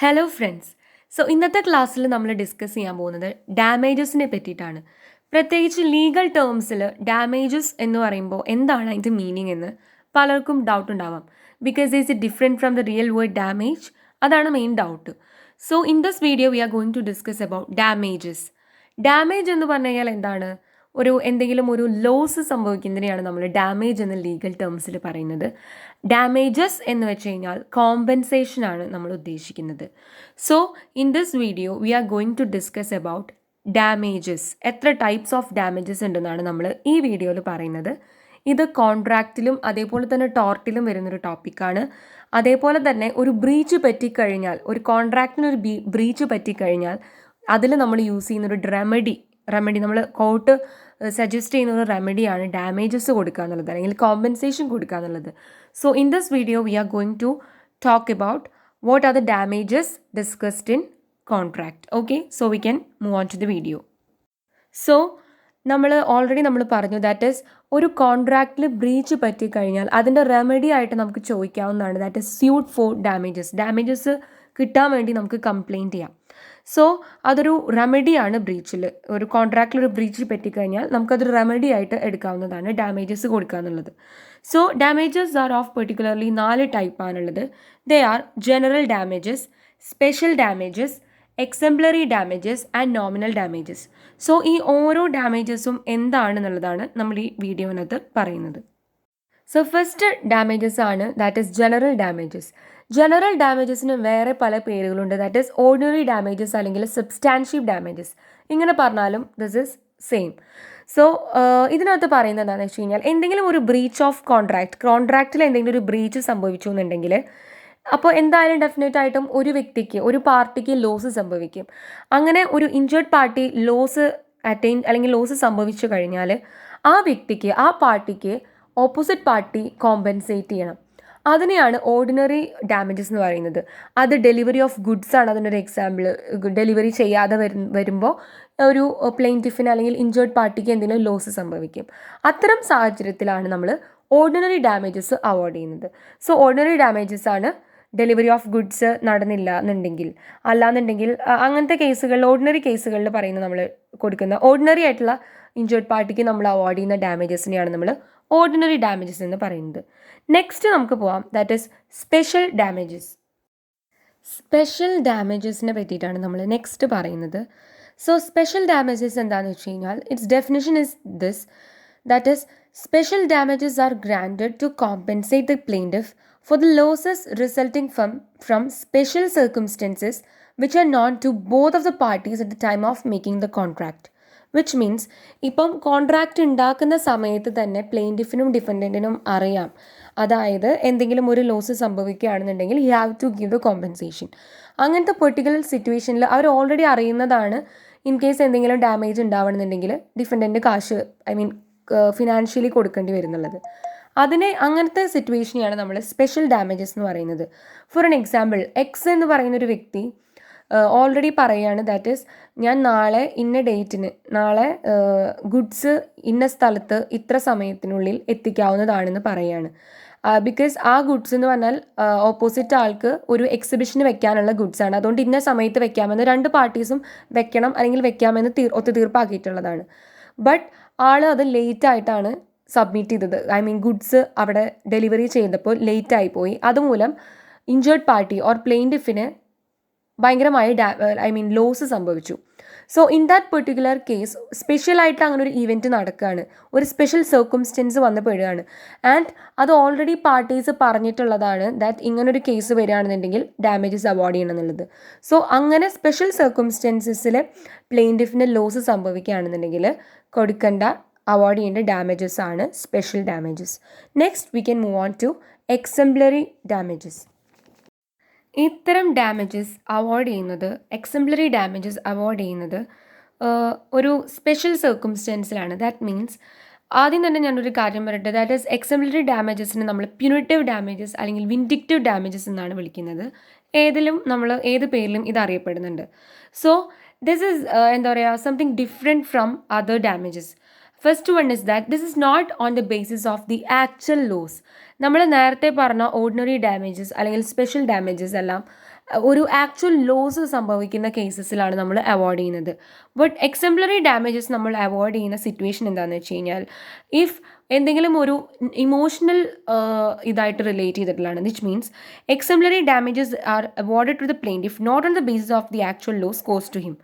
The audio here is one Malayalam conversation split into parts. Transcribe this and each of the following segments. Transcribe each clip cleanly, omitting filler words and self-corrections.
Hello friends. ഇന്നത്തെ ക്ലാസ്സിൽ നമ്മൾ ഡിസ്കസ് ചെയ്യാൻ പോകുന്നത് ഡാമേജസിനെ പറ്റിയിട്ടാണ്. പ്രത്യേകിച്ച് ലീഗൽ ടേംസിൽ ഡാമേജസ് എന്ന് പറയുമ്പോൾ എന്താണ് അതിൻ്റെ മീനിങ് എന്ന് പലർക്കും ഡൗട്ട് ഉണ്ടാവാം. Because is it different from the real world damage? അതാണ് main doubt. In this video we are going to discuss about damages. Damage എന്ന് പറഞ്ഞു കഴിഞ്ഞാൽ എന്താണ്? എന്തെങ്കിലും ഒരു ലോസ് സംഭവിക്കുന്നതിനെയാണ് നമ്മൾ ഡാമേജ് എന്ന ലീഗൽ ടേംസിൽ പറയുന്നത്. ഡാമേജസ് എന്ന് വെച്ച് കഴിഞ്ഞാൽ കോമ്പൻസേഷൻ ആണ് നമ്മൾ ഉദ്ദേശിക്കുന്നത്. In this video we are going to discuss about damages. എത്ര ടൈപ്സ് ഓഫ് ഡാമേജസ് ഉണ്ടെന്നാണ് നമ്മൾ ഈ വീഡിയോയിൽ പറയുന്നത്. ഇത് കോൺട്രാക്റ്റിലും അതേപോലെ തന്നെ ടോർട്ടിലും വരുന്നൊരു ടോപ്പിക്കാണ്. അതേപോലെ തന്നെ ഒരു ബ്രീച്ച് പറ്റിക്കഴിഞ്ഞാൽ, ഒരു കോൺട്രാക്റ്റിനൊരു ബ്രീച്ച് പറ്റിക്കഴിഞ്ഞാൽ അതിൽ നമ്മൾ യൂസ് ചെയ്യുന്നൊരു റെമഡി നമ്മൾ കോർട്ട് സജസ്റ്റ് ചെയ്യുന്ന ഒരു റെമഡിയാണ് ഡാമേജസ് കൊടുക്കുക എന്നുള്ളത്, അല്ലെങ്കിൽ കോമ്പൻസേഷൻ കൊടുക്കുക എന്നുള്ളത്. In this video we are going to talk about what are the damages discussed in contract. Okay, we can move on to the video. നമ്മൾ പറഞ്ഞു, ദാറ്റ് ഈസ് ഒരു കോൺട്രാക്റ്റിൽ ബ്രീച്ച് പറ്റിക്കഴിഞ്ഞാൽ അതിൻ്റെ റെമഡി ആയിട്ട് നമുക്ക് ചോദിക്കാവുന്നതാണ്, that is suit for damages കിട്ടാൻ വേണ്ടി നമുക്ക് കംപ്ലയിൻറ്റ് ചെയ്യാം. അതൊരു റെമഡിയാണ്. ബ്രീച്ചിൽ, ഒരു കോൺട്രാക്റ്റിൽ ഒരു ബ്രീച്ച് പറ്റിക്കഴിഞ്ഞാൽ നമുക്കതൊരു റെമഡി ആയിട്ട് എടുക്കാവുന്നതാണ് ഡാമേജസ് കൊടുക്കുക എന്നുള്ളത്. ഡാമേജസ് ആർ ഓഫ് പെർട്ടിക്കുലർലി 4 ടൈപ്പാണുള്ളത്. They are general damages, special damages, exemplary damages and nominal damages. ഈ ഓരോ ഡാമേജസും എന്താണെന്നുള്ളതാണ് നമ്മൾ ഈ വീഡിയോനകത്ത് പറയുന്നത്. ഫസ്റ്റ് ഡാമേജസ് ആണ്, that is general damages. General ഡാമേജസിന് വേറെ പല പേരുകളുണ്ട്. ദാറ്റ് ഈസ് ഓർഡിനറി ഡാമേജസ് അല്ലെങ്കിൽ സബ്സ്റ്റാൻഷ്യൽ ഡാമേജസ്. ഇങ്ങനെ പറഞ്ഞാലും ദിസ് ഈസ് സെയിം. ഇതിനകത്ത് പറയുന്നത് എന്താണെന്ന് വെച്ച് കഴിഞ്ഞാൽ, എന്തെങ്കിലും ഒരു ബ്രീച്ച് ഓഫ് കോൺട്രാക്റ്റിൽ എന്തെങ്കിലും ഒരു ബ്രീച്ച് സംഭവിച്ചു എന്നുണ്ടെങ്കിൽ, അപ്പോൾ എന്തായാലും ഡെഫിനറ്റ് ആയിട്ടും ഒരു വ്യക്തിക്ക്, ഒരു പാർട്ടിക്ക് ലോസ് സംഭവിക്കും. അങ്ങനെ ഒരു ഇഞ്ചേർഡ് പാർട്ടി ലോസ് അല്ലെങ്കിൽ ലോസ് സംഭവിച്ചു കഴിഞ്ഞാൽ ആ വ്യക്തിക്ക്, ആ പാർട്ടിക്ക് ഓപ്പോസിറ്റ് പാർട്ടി കോമ്പൻസേറ്റ് ചെയ്യണം. അതിനെയാണ് ഓർഡിനറി ഡാമേജസ് എന്ന് പറയുന്നത്. അത് ഡെലിവറി ഓഫ് ഗുഡ്സ് ആണ് അതിനൊരു എക്സാമ്പിൾ. ഡെലിവറി ചെയ്യാതെ വരുമ്പോൾ ഒരു പ്ലെയിൻറ്റിഫിന് അല്ലെങ്കിൽ ഇഞ്ചേർഡ് പാർട്ടിക്ക് എന്തെങ്കിലും ലോസ് സംഭവിക്കും. അത്തരം സാഹചര്യത്തിലാണ് നമ്മൾ ഓർഡിനറി ഡാമേജസ് അവോയ്ഡ് ചെയ്യുന്നത്. ഓർഡിനറി ഡാമേജസ് ആണ് ഡെലിവറി ഓഫ് ഗുഡ്സ് നടന്നില്ല എന്നുണ്ടെങ്കിൽ, അല്ലാന്നുണ്ടെങ്കിൽ അങ്ങനത്തെ കേസുകളിൽ, ഓർഡിനറി കേസുകളിൽ പറയുന്ന നമ്മൾ കൊടുക്കുന്ന ഓർഡിനറി ആയിട്ടുള്ള ഇഞ്ചേർഡ് പാർട്ടിക്ക് നമ്മൾ അവോയ്ഡ് ചെയ്യുന്ന ഡാമേജസിനെയാണ് നമ്മൾ ഓർഡിനറി ഡാമേജസ് എന്ന് പറയുന്നത്. നെക്സ്റ്റ് നമുക്ക് പോവാം, that is special damages. Special ഡാമേജസിനെ പറ്റിയിട്ടാണ് നമ്മൾ നെക്സ്റ്റ് പറയുന്നത്. സ്പെഷ്യൽ ഡാമേജസ് എന്താണെന്ന് വെച്ച് കഴിഞ്ഞാൽ, its definition is this, that is special damages are granted to compensate the plaintiff for the losses resulting from special circumstances which are known to both of the parties at the time of making the contract. Which means, ഇപ്പം കോൺട്രാക്റ്റ് ഉണ്ടാക്കുന്ന സമയത്ത് തന്നെ പ്ലെയിൻറ്റിഫിനും ഡിഫൻഡൻറ്റിനും അറിയാം, അതായത് എന്തെങ്കിലും ഒരു ലോസ് സംഭവിക്കുകയാണെന്നുണ്ടെങ്കിൽ he have to give the compensation. അങ്ങനത്തെ പെർട്ടിക്കുലർ സിറ്റുവേഷനിൽ അവർ ഓൾറെഡി അറിയുന്നതാണ്, ഇൻ കേസ് എന്തെങ്കിലും ഡാമേജ് ഉണ്ടാവണമെന്നുണ്ടെങ്കിൽ ഡിഫൻഡൻറ്റ് കാശ്, ഫിനാൻഷ്യലി കൊടുക്കേണ്ടി വരുന്നുള്ളത്. അങ്ങനത്തെ സിറ്റുവേഷനെയാണ് നമ്മൾ സ്പെഷ്യൽ ഡാമേജസ് എന്ന് പറയുന്നത്. ഫോർ എൻ എക്സാമ്പിൾ, എക്സ് എന്ന് പറയുന്നൊരു വ്യക്തി ഓൾറെഡി പറയുകയാണ്, ദാറ്റ് ഈസ് ഞാൻ നാളെ ഇന്ന ഡേറ്റിന്, നാളെ ഗുഡ്സ് ഇന്ന സ്ഥലത്ത് ഇത്ര സമയത്തിനുള്ളിൽ എത്തിക്കാവുന്നതാണെന്ന് പറയുകയാണ്. ബിക്കോസ് ആ ഗുഡ്സ് എന്ന് പറഞ്ഞാൽ ഓപ്പോസിറ്റ് ആൾക്ക് ഒരു എക്സിബിഷന് വെക്കാനുള്ള ഗുഡ്സാണ്. അതുകൊണ്ട് ഇന്ന സമയത്ത് വെക്കാമെന്ന് രണ്ട് പാർട്ടീസും വെക്കണം അല്ലെങ്കിൽ വെക്കാമെന്ന് ഒത്തുതീർപ്പാക്കിയിട്ടുള്ളതാണ്. ബട്ട് ആൾ അത് ലേറ്റായിട്ടാണ് സബ്മിറ്റ് ചെയ്തത്. ഗുഡ്സ് അവിടെ ഡെലിവറി ചെയ്തപ്പോൾ ലേറ്റായി പോയി. അതുമൂലം ഇഞ്ചേർഡ് പാർട്ടി ഓർ പ്ലെയിൻറ്റിഫിന് ഭയങ്കരമായി ലോസ് സംഭവിച്ചു. ഇൻ ദാറ്റ് പെർട്ടിക്കുലർ കേസ് സ്പെഷ്യലായിട്ട് അങ്ങനെ ഒരു ഇവൻറ്റ് നടക്കുകയാണ്, ഒരു സ്പെഷ്യൽ സർക്കംസ്റ്റൻസ് വന്നപ്പെടുകയാണ്. ആൻഡ് അത് ഓൾറെഡി പാർട്ടീസ് പറഞ്ഞിട്ടുള്ളതാണ്, ദാറ്റ് ഇങ്ങനൊരു കേസ് വരികയാണെന്നുണ്ടെങ്കിൽ ഡാമേജസ് അവോയ്ഡ് ചെയ്യണം എന്നുള്ളത്. അങ്ങനെ സ്പെഷ്യൽ സർക്കംസ്റ്റൻസസിൽ പ്ലെയിൻറ്റിഫിന് ലോസ് സംഭവിക്കുകയാണെന്നുണ്ടെങ്കിൽ കൊടുക്കേണ്ട, അവോയ്ഡ് ചെയ്യേണ്ട ഡാമേജസ് ആണ് special damages. Next we can move on to exemplary damages. ഇത്തരം ഡാമേജസ് അവോയ്ഡ് ചെയ്യുന്നത്, എക്സംപ്ലറി ഡാമേജസ് അവോയ്ഡ് ചെയ്യുന്നത് ഒരു സ്പെഷ്യൽ സർക്കംസ്റ്റൻസിലാണ്. ദാറ്റ് മീൻസ്, ആദ്യം തന്നെ ഞാനൊരു കാര്യം പറയട്ടെ, ദാറ്റ് ഈസ് എക്സംപ്ലറി ഡാമേജസിന് നമ്മൾ പ്യൂണിറ്റീവ് ഡാമേജസ് അല്ലെങ്കിൽ വിൻഡിക്റ്റീവ് ഡാമേജസ് എന്നാണ് വിളിക്കുന്നത്. ഏത് പേരിലും ഇത് അറിയപ്പെടുന്നുണ്ട്. ദിസ് ഈസ് എന്താ പറയുക, something different from other damages. First one is that this is not on the basis of the actual loss. നമ്മൾ നേരത്തെ പറഞ്ഞ ഓർഡിനറി ഡാമേജസ് അല്ലെങ്കിൽ സ്പെഷ്യൽ ഡാമേജസ് എല്ലാം ഒരു ആക്ച്വൽ ലോസ് സംഭവിക്കുന്ന കേസസിലാണ് നമ്മൾ അവോയ്ഡ് ചെയ്യുന്നത്. ബട്ട് എക്സംപ്ലറി ഡാമേജസ് നമ്മൾ അവോയ്ഡ് ചെയ്യുന്ന സിറ്റുവേഷൻ എന്താണെന്ന് വെച്ച് കഴിഞ്ഞാൽ, ഇഫ് എന്തെങ്കിലും ഒരു ഇമോഷണൽ ഇതായിട്ട് റിലേറ്റ് ചെയ്തിട്ടുള്ളതാണ്, which means exemplary damages are awarded to the plaintiff not on the basis of the actual loss cause to him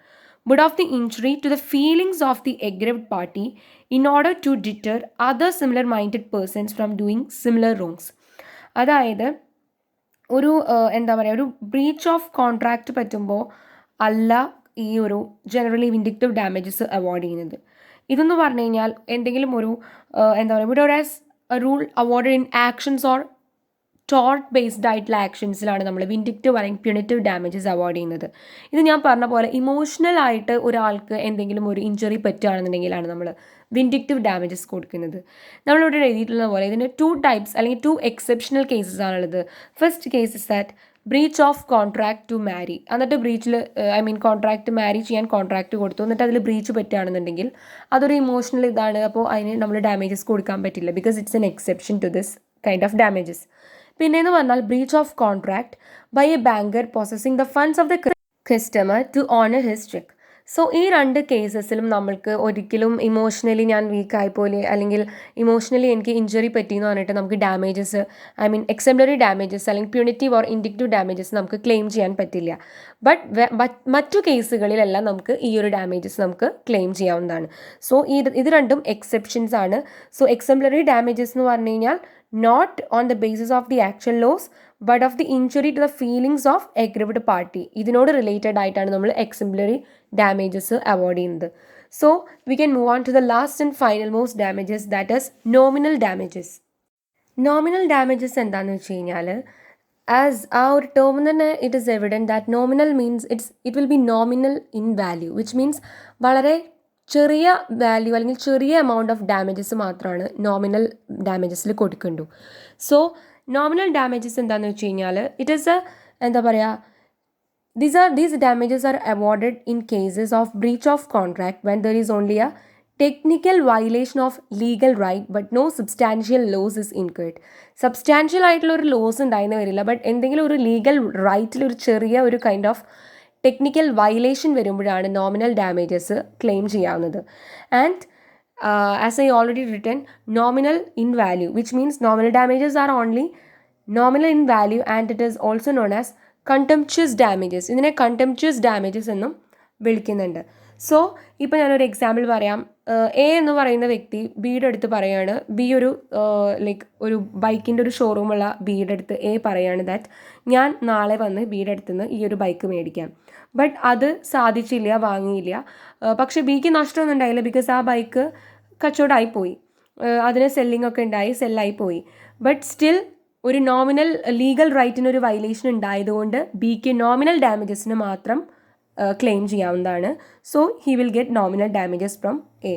but of the injury to the feelings of the aggrieved party in order to deter other similar minded persons from doing similar wrongs. അതായത് ഒരു എന്താ പറയുക, ഒരു ബ്രീച്ച് ഓഫ് കോൺട്രാക്റ്റ് പറ്റുമ്പോൾ അല്ല ഈ ഒരു ജനറലി വിൻഡിക്റ്റീവ് ഡാമേജസ് അവോയ്ഡ് ചെയ്യുന്നത്. ഇതെന്ന് പറഞ്ഞു കഴിഞ്ഞാൽ എന്തെങ്കിലും ഒരു എന്താ പറയുക, ഇവിടെ as A rule avoided in actions or tort based ആയിട്ടുള്ള ആക്ഷൻസിലാണ് നമ്മൾ വിൻഡിക്റ്റീവ് അല്ലെങ്കിൽ പ്യൂണിറ്റീവ് ഡാമേജസ് അവോയ്ഡ് ചെയ്യുന്നത്. ഇത് ഞാൻ പറഞ്ഞ പോലെ ഇമോഷണൽ ആയിട്ട് ഒരാൾക്ക് എന്തെങ്കിലും ഒരു ഇഞ്ചുറി പറ്റുകയാണെന്നുണ്ടെങ്കിലാണ് നമ്മൾ വിൻഡിക്റ്റീവ് ഡാമേജസ് കൊടുക്കുന്നത്. നമ്മളിവിടെ എഴുതിയിട്ടുള്ള പോലെ ഇതിന് 2 ടൈപ്സ് അല്ലെങ്കിൽ 2 എക്സെപ്ഷണൽ കേസസ് ആണുള്ളത്. First case is that breach of contract to marry. എന്നിട്ട് ബ്രീച്ചിൽ കോൺട്രാക്ട് മാരി ചെയ്യാൻ കോൺട്രാക്ട് കൊടുത്തു, എന്നിട്ട് അതിൽ ബ്രീച്ച് പറ്റുകയാണെന്നുണ്ടെങ്കിൽ അതൊരു ഇമോഷണൽ ഇതാണ്. അപ്പോൾ അതിന് നമ്മൾ ഡാമേജസ് കൊടുക്കാൻ പറ്റില്ല, because it's an exception to this kind of damages. പിന്നെയെന്ന് പറഞ്ഞാൽ breach of contract by a banker possessing the funds of the customer to honour his cheque. So ഈ 2 കേസസിലും നമ്മൾക്ക് ഒരിക്കലും ഇമോഷണലി ഞാൻ വീക്കായി പോലെ അല്ലെങ്കിൽ ഇമോഷണലി എനിക്ക് ഇഞ്ചുറി പറ്റിയെന്ന് പറഞ്ഞിട്ട് നമുക്ക് ഡാമേജസ് എക്സംപ്ലറി ഡാമേജസ് അല്ലെങ്കിൽ പ്യൂണിറ്റീവ് ഓർ ഇൻഡിക്റ്റീവ് ഡാമേജസ് നമുക്ക് ക്ലെയിം ചെയ്യാൻ പറ്റില്ല. ബട്ട് മറ്റു കേസുകളിലെല്ലാം നമുക്ക് ഈ ഒരു ഡാമേജസ് നമുക്ക് ക്ലെയിം ചെയ്യാവുന്നതാണ്. സോ ഇത് രണ്ടും എക്സെപ്ഷൻസ് ആണ്. സോ എക്സംപ്ലറി ഡാമേജസ് എന്ന് പറഞ്ഞു കഴിഞ്ഞാൽ not on the basis of the actual loss but of the injury to the feelings of aggrieved party. ഇതിനോട് റിലേറ്റഡ് ആയിട്ടാണ് നമ്മൾ എക്സംപ്ലറി ഡാമേജസ് അവോയ്ഡ് ചെയ്യുന്നത്. So we can move on to the last and final most damages, that is nominal damages. Nominal damages എന്താണെന്ന് വെച്ച് കഴിഞ്ഞാൽ, ആസ് ആ ഒരു ടേം തന്നെ it is evident that nominal means it will be nominal in value, which means വളരെ ചെറിയ വാല്യൂ അല്ലെങ്കിൽ ചെറിയ എമൗണ്ട് ഓഫ് ഡാമേജസ് മാത്രമാണ് നോമിനൽ ഡാമേജസിൽ കൊടുക്കുന്നുള്ളൂ. സോ നോമിനൽ ഡാമേജസ് എന്താണെന്ന് വെച്ച് കഴിഞ്ഞാൽ ഇറ്റ് ഈസ് എന്താ പറയുക, these damages are awarded in cases of breach of contract when there is only a technical violation of legal right but no substantial loss is incurred. Substantial ആയിട്ടുള്ള ഒരു ലോസ് ഉണ്ടായെന്ന് വരില്ല, ബട്ട് എന്തെങ്കിലും ഒരു ലീഗൽ റൈറ്റിൽ ഒരു ചെറിയ ഒരു കൈൻഡ് ഓഫ് ടെക്നിക്കൽ വയലേഷൻ വരുമ്പോഴാണ് നോമിനൽ ഡാമേജസ് ക്ലെയിം ചെയ്യാവുന്നത്. And as I already written, nominal in value, which means nominal damages are only nominal in value and it is also known as contemptuous damages. ഇതിനെ കണ്ടംപ്ച്വസ് ഡാമേജസ് എന്നും വിളിക്കുന്നുണ്ട്. സോ ഇപ്പോൾ ഞാനൊരു എക്സാമ്പിൾ പറയാം. എ എന്ന് പറയുന്ന വ്യക്തി ബിയുടെ അടുത്ത് പറയാണ്, ബി ഒരു ഒരു ബൈക്കിൻ്റെ ഒരു ഷോറൂമുള്ള ബിയുടെ അടുത്ത് എ പറയാണ് ദാറ്റ് ഞാൻ നാളെ വന്ന് ബിയുടെ അടുത്ത് നിന്ന് ഈ ഒരു ബൈക്ക് മേടിക്കാം. ബട്ട് അത് സാധിച്ചില്ല, വാങ്ങിയില്ല. പക്ഷേ ബിക്ക് നഷ്ടമൊന്നും ഉണ്ടായില്ല, ബിക്കോസ് ആ ബൈക്ക് കച്ചവടമായി പോയി, അതിന് സെല്ലിംഗ് ഒക്കെ ഉണ്ടായി, സെല്ലായി പോയി. ബട്ട് സ്റ്റിൽ ഒരു നോമിനൽ ലീഗൽ റൈറ്റിനൊരു വയലേഷൻ ഉണ്ടായതുകൊണ്ട് ബിക്ക് നോമിനൽ ഡാമേജസിന് മാത്രം ക്ലെയിം ചെയ്യാവുന്നതാണ്. So he will get nominal damages from A.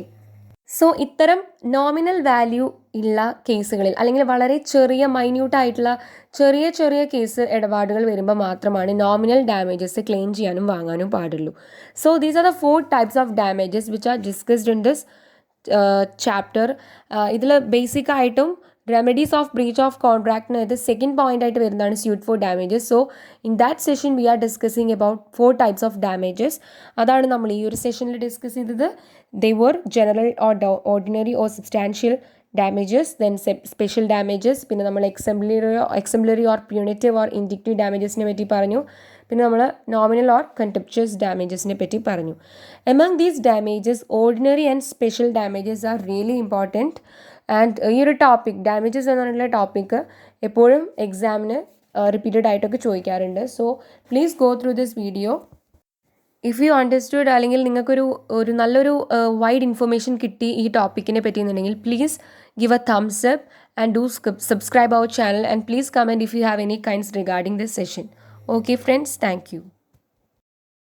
So ഇത്തരം നോമിനൽ വാല്യൂ ഉള്ള കേസുകളിൽ അല്ലെങ്കിൽ വളരെ ചെറിയ മൈന്യൂട്ടായിട്ടുള്ള ചെറിയ കേസ് ഇടപാടുകൾ വരുമ്പോൾ മാത്രമാണ് നോമിനൽ ഡാമേജസ് ക്ലെയിം ചെയ്യാനും വാങ്ങാനും പാടുള്ളൂ. So these are the 4 types of damages which are discussed in this chapter. ഇതിൽ ബേസിക്കായിട്ടും റെമഡീസ് ഓഫ് ബ്രീച്ച് ഓഫ് കോൺട്രാക്റ്റിന് ഇത് സെക്കൻഡ് പോയിന്റ് ആയിട്ട് വരുന്നതാണ് suit for damages. So in that session we are discussing about 4 types of damages. അതാണ് നമ്മൾ ഈ ഒരു സെഷനിൽ ഡിസ്കസ് ചെയ്തത്. They were general or ordinary or substantial damages, then special damages, പിന്നെ നമ്മൾ എക്സംപ്ലറി ഓർ പ്യൂണിറ്റീവ് ഓർ ഇൻഡിക്റ്റീവ് ഡാമേജസിനെ പറ്റി പറഞ്ഞു, പിന്നെ നമ്മൾ നോമിനൽ ഓർ കണ്ടംപ്ച്വസ് ഡാമേജസിനെ പറ്റി പറഞ്ഞു. Among these damages ordinary and special damages are really important. And ഈ ഒരു ടോപ്പിക് ഡാമേജസ് എന്ന് പറഞ്ഞിട്ടുള്ള ടോപ്പിക്ക് എപ്പോഴും എക്സാമിന് റിപ്പീറ്റഡ് ആയിട്ടൊക്കെ ചോദിക്കാറുണ്ട്. So please go through this video. If you understood അല്ലെങ്കിൽ നിങ്ങൾക്കൊരു നല്ലൊരു വൈഡ് ഇൻഫർമേഷൻ കിട്ടി ഈ ടോപ്പിക്കിനെ പറ്റിയെന്നുണ്ടെങ്കിൽ please give a thumbs up and do subscribe our channel and please comment if you have any kinds regarding this session. Okay friends, thank you.